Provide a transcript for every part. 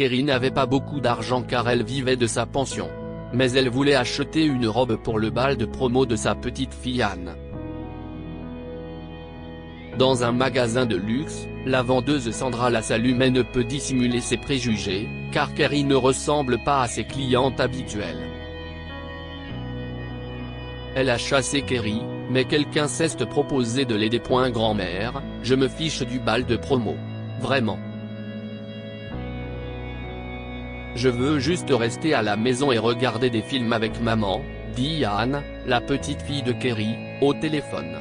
Kerry n'avait pas beaucoup d'argent car elle vivait de sa pension. Mais elle voulait acheter une robe pour le bal de promo de sa petite fille Anne. Dans un magasin de luxe, la vendeuse Sandra la salue mais ne peut dissimuler ses préjugés, car Kerry ne ressemble pas à ses clientes habituelles. Elle a chassé Kerry, mais quelqu'un cesse de proposer de l'aider. Grand-mère, je me fiche du bal de promo. Vraiment. Je veux juste rester à la maison et regarder des films avec maman, dit Anne, la petite fille de Kerry, au téléphone.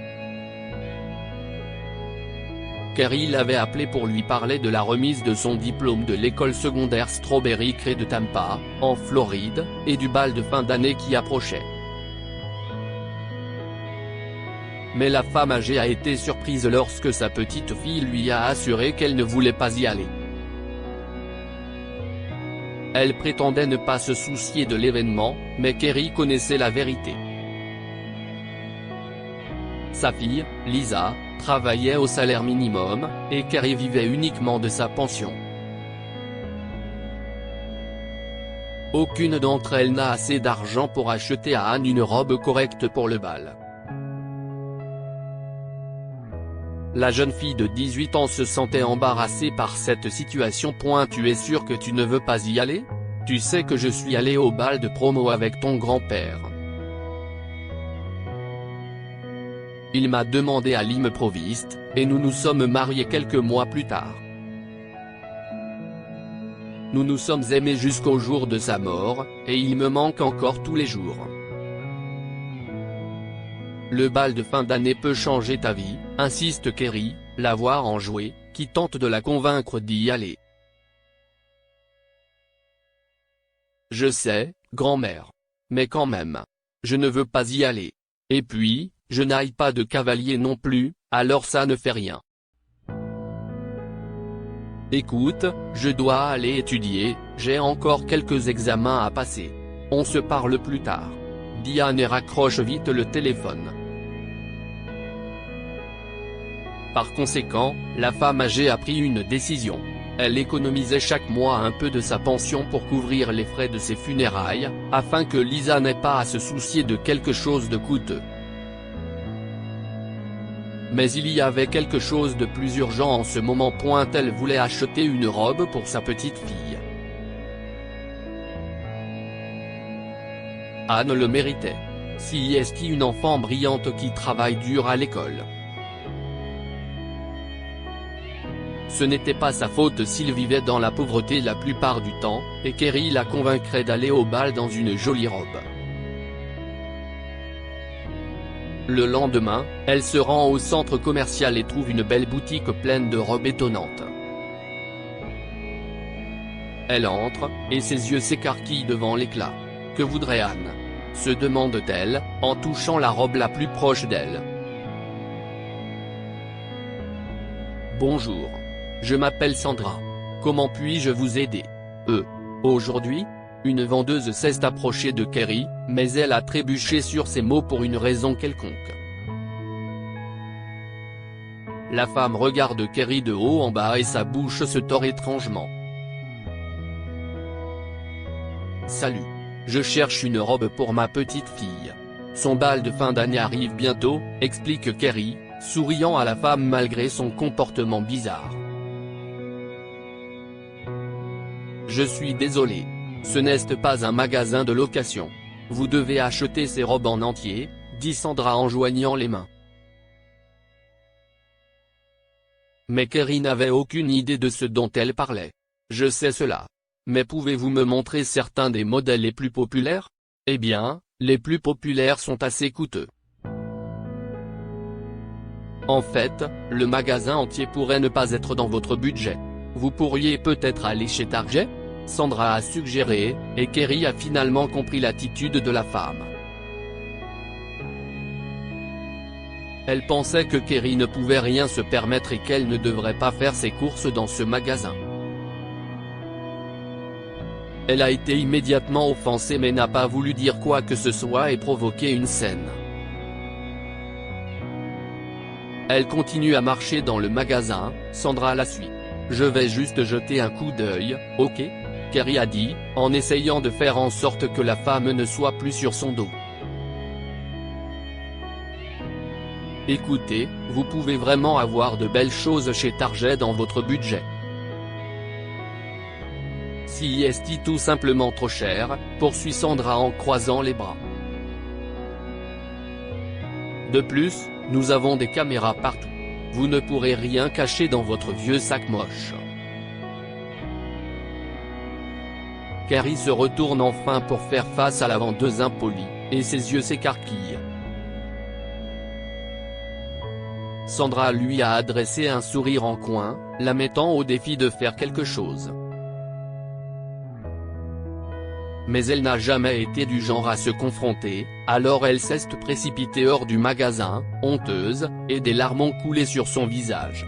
Kerry l'avait appelé pour lui parler de la remise de son diplôme de l'école secondaire Strawberry Creek de Tampa, en Floride, et du bal de fin d'année qui approchait. Mais la femme âgée a été surprise lorsque sa petite fille lui a assuré qu'elle ne voulait pas y aller. Elle prétendait ne pas se soucier de l'événement, mais Kerry connaissait la vérité. Sa fille, Lisa, travaillait au salaire minimum, et Kerry vivait uniquement de sa pension. Aucune d'entre elles n'a assez d'argent pour acheter à Anne une robe correcte pour le bal. La jeune fille de 18 ans se sentait embarrassée par cette situation. Tu es sûr que tu ne veux pas y aller? Tu sais que je suis allée au bal de promo avec ton grand-père. Il m'a demandé à l'improviste, et nous nous sommes mariés quelques mois plus tard. Nous nous sommes aimés jusqu'au jour de sa mort, et il me manque encore tous les jours. Le bal de fin d'année peut changer ta vie, insiste Kerry, la voix enjouée, qui tente de la convaincre d'y aller. Je sais, grand-mère. Mais quand même. Je ne veux pas y aller. Et puis, je n'aille pas de cavalier non plus, alors ça ne fait rien. Écoute, je dois aller étudier, j'ai encore quelques examens à passer. On se parle plus tard. Diane et raccroche vite le téléphone. Par conséquent, la femme âgée a pris une décision. Elle économisait chaque mois un peu de sa pension pour couvrir les frais de ses funérailles, afin que Lisa n'ait pas à se soucier de quelque chose de coûteux. Mais il y avait quelque chose de plus urgent en ce moment. Elle voulait acheter une robe pour sa petite fille. Anne le méritait. Si est une enfant brillante qui travaille dur à l'école. Ce n'était pas sa faute s'il vivait dans la pauvreté la plupart du temps, et Kerry la convaincrait d'aller au bal dans une jolie robe. Le lendemain, elle se rend au centre commercial et trouve une belle boutique pleine de robes étonnantes. Elle entre, et ses yeux s'écarquillent devant l'éclat. Que voudrait Anne? Se demande-t-elle, en touchant la robe la plus proche d'elle. Bonjour. Je m'appelle Sandra. Comment puis-je vous aider? Aujourd'hui? Une vendeuse s'est approchée de Kerry, mais elle a trébuché sur ses mots pour une raison quelconque. La femme regarde Kerry de haut en bas et sa bouche se tord étrangement. Salut. Je cherche une robe pour ma petite fille. Son bal de fin d'année arrive bientôt, explique Kerry, souriant à la femme malgré son comportement bizarre. Je suis désolé. Ce n'est pas un magasin de location. Vous devez acheter ces robes en entier, dit Sandra en joignant les mains. Mais Kerry n'avait aucune idée de ce dont elle parlait. Je sais cela. Mais pouvez-vous me montrer certains des modèles les plus populaires? Eh bien, les plus populaires sont assez coûteux. En fait, le magasin entier pourrait ne pas être dans votre budget. Vous pourriez peut-être aller chez Target? Sandra a suggéré, et Kerry a finalement compris l'attitude de la femme. Elle pensait que Kerry ne pouvait rien se permettre et qu'elle ne devrait pas faire ses courses dans ce magasin. Elle a été immédiatement offensée mais n'a pas voulu dire quoi que ce soit et provoquer une scène. Elle continue à marcher dans le magasin, Sandra la suit. Je vais juste jeter un coup d'œil, ok? Kerry a dit, en essayant de faire en sorte que la femme ne soit plus sur son dos. Écoutez, vous pouvez vraiment avoir de belles choses chez Target dans votre budget. Si est tout simplement trop cher, poursuit Sandra en croisant les bras. De plus, nous avons des caméras partout. Vous ne pourrez rien cacher dans votre vieux sac moche. Kerry se retourne enfin pour faire face à la vendeuse impolie, et ses yeux s'écarquillent. Sandra lui a adressé un sourire en coin, la mettant au défi de faire quelque chose. Mais elle n'a jamais été du genre à se confronter, alors elle s'est précipitée hors du magasin, honteuse, et des larmes ont coulé sur son visage.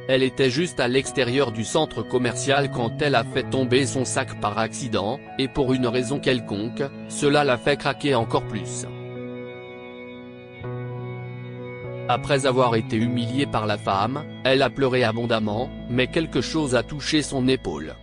Elle était juste à l'extérieur du centre commercial quand elle a fait tomber son sac par accident, et pour une raison quelconque, cela l'a fait craquer encore plus. Après avoir été humiliée par la femme, elle a pleuré abondamment, mais quelque chose a touché son épaule.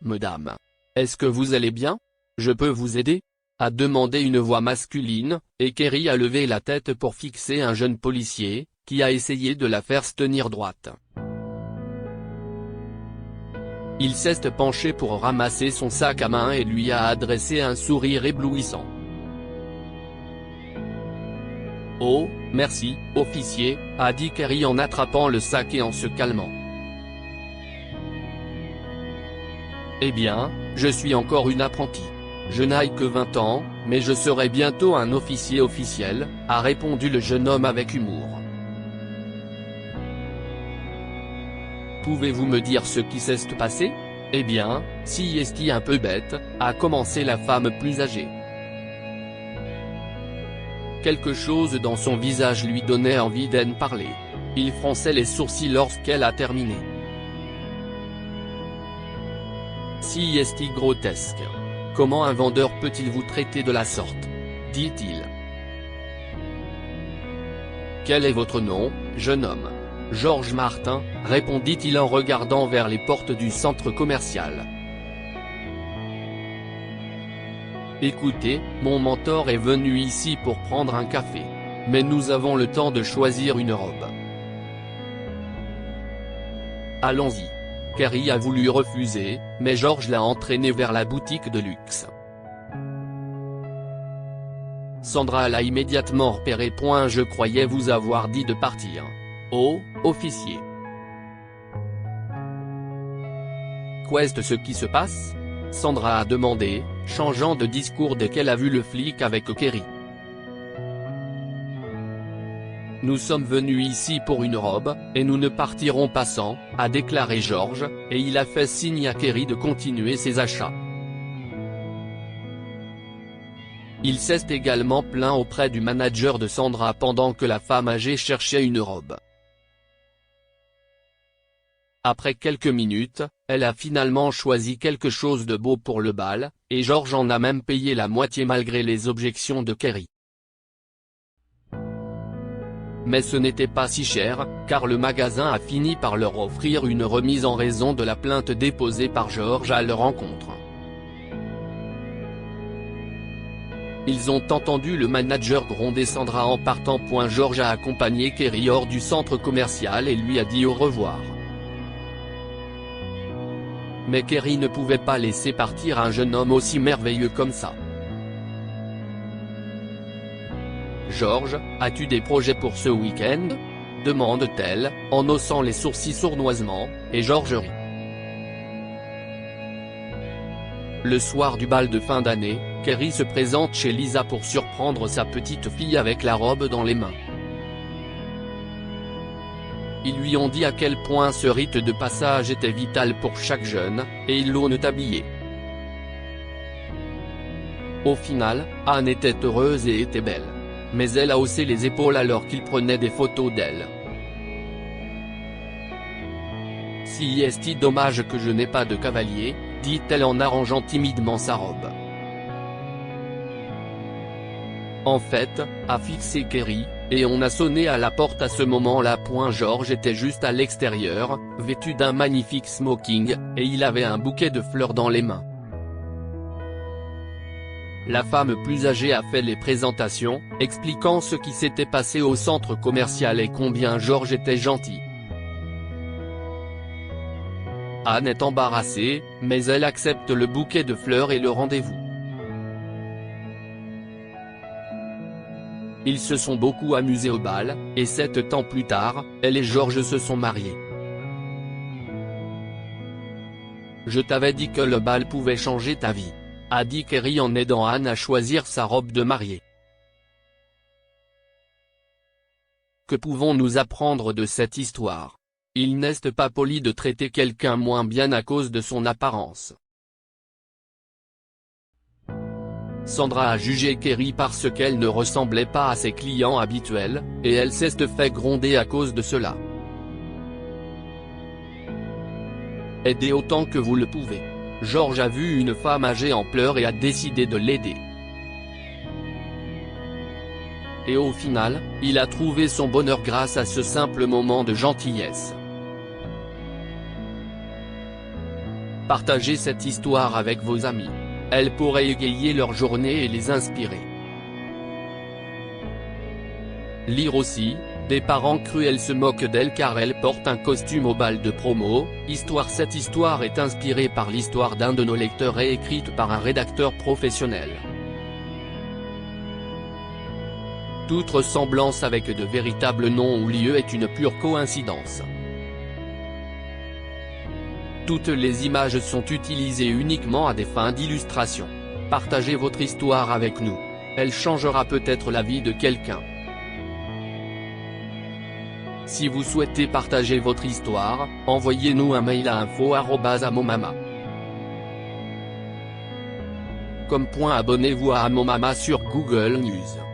« Madame. Est-ce que vous allez bien? Je peux vous aider ?» a demandé une voix masculine, et Kerry a levé la tête pour fixer un jeune policier, qui a essayé de la faire se tenir droite. Il s'est penché pour ramasser son sac à main et lui a adressé un sourire éblouissant. « Oh, merci, officier », a dit Kerry en attrapant le sac et en se calmant. « Eh bien, je suis encore une apprentie. Je n'ai que 20 ans, mais je serai bientôt un officier officiel », a répondu le jeune homme avec humour. « Pouvez-vous me dire ce qui s'est passé? Eh bien, si est un peu bête », a commencé la femme plus âgée. Quelque chose dans son visage lui donnait envie d'en parler. Il fronçait les sourcils lorsqu'elle a terminé. Si est grotesque. Comment un vendeur peut-il vous traiter de la sorte? Dit-il. Quel est votre nom, jeune homme? Georges Martin, répondit-il en regardant vers les portes du centre commercial. Écoutez, mon mentor est venu ici pour prendre un café. Mais nous avons le temps de choisir une robe. Allons-y. Kerry a voulu refuser, mais Georges l'a entraîné vers la boutique de luxe. Sandra l'a immédiatement repéré. Je croyais vous avoir dit de partir. Oh, officier. Qu'est-ce ce qui se passe? Sandra a demandé, changeant de discours dès qu'elle a vu le flic avec Kerry. Nous sommes venus ici pour une robe, et nous ne partirons pas sans, a déclaré Georges, et il a fait signe à Kerry de continuer ses achats. Il s'est également plaint auprès du manager de Sandra pendant que la femme âgée cherchait une robe. Après quelques minutes, elle a finalement choisi quelque chose de beau pour le bal, et Georges en a même payé la moitié malgré les objections de Kerry. Mais ce n'était pas si cher, car le magasin a fini par leur offrir une remise en raison de la plainte déposée par Georges à leur encontre. Ils ont entendu le manager gronder Sandra en partant. Georges a accompagné Kerry hors du centre commercial et lui a dit au revoir. Mais Kerry ne pouvait pas laisser partir un jeune homme aussi merveilleux comme ça. Georges, as-tu des projets pour ce week-end? demande-t-elle, en haussant les sourcils sournoisement, et Georges rit. Le soir du bal de fin d'année, Kerry se présente chez Lisa pour surprendre sa petite fille avec la robe dans les mains. Ils lui ont dit à quel point ce rite de passage était vital pour chaque jeune, et ils l'ont habillée. Au final, Anne était heureuse et était belle. Mais elle a haussé les épaules alors qu'il prenait des photos d'elle. Si est dommage que je n'ai pas de cavalier, dit-elle en arrangeant timidement sa robe. En fait, a fixé Kerry, et on a sonné à la porte à ce moment-là. Georges était juste à l'extérieur, vêtu d'un magnifique smoking, et il avait un bouquet de fleurs dans les mains. La femme plus âgée a fait les présentations, expliquant ce qui s'était passé au centre commercial et combien Georges était gentil. Anne est embarrassée, mais elle accepte le bouquet de fleurs et le rendez-vous. Ils se sont beaucoup amusés au bal, et 7 ans plus tard, elle et Georges se sont mariés. Je t'avais dit que le bal pouvait changer ta vie, a dit Kerry en aidant Anne à choisir sa robe de mariée. Que pouvons-nous apprendre de cette histoire? Il n'est pas poli de traiter quelqu'un moins bien à cause de son apparence. Sandra a jugé Kerry parce qu'elle ne ressemblait pas à ses clients habituels, et elle s'est fait gronder à cause de cela. Aidez autant que vous le pouvez. Georges a vu une femme âgée en pleurs et a décidé de l'aider. Et au final, il a trouvé son bonheur grâce à ce simple moment de gentillesse. Partagez cette histoire avec vos amis. Elle pourrait égayer leur journée et les inspirer. Lire aussi, des parents cruels se moquent d'elle car elle porte un costume au bal de promo. Cette histoire est inspirée par l'histoire d'un de nos lecteurs et écrite par un rédacteur professionnel. Toute ressemblance avec de véritables noms ou lieux est une pure coïncidence. Toutes les images sont utilisées uniquement à des fins d'illustration. Partagez votre histoire avec nous. Elle changera peut-être la vie de quelqu'un. Si vous souhaitez partager votre histoire, envoyez-nous un mail à info@amomama.com. Abonnez-vous à Amomama sur Google News.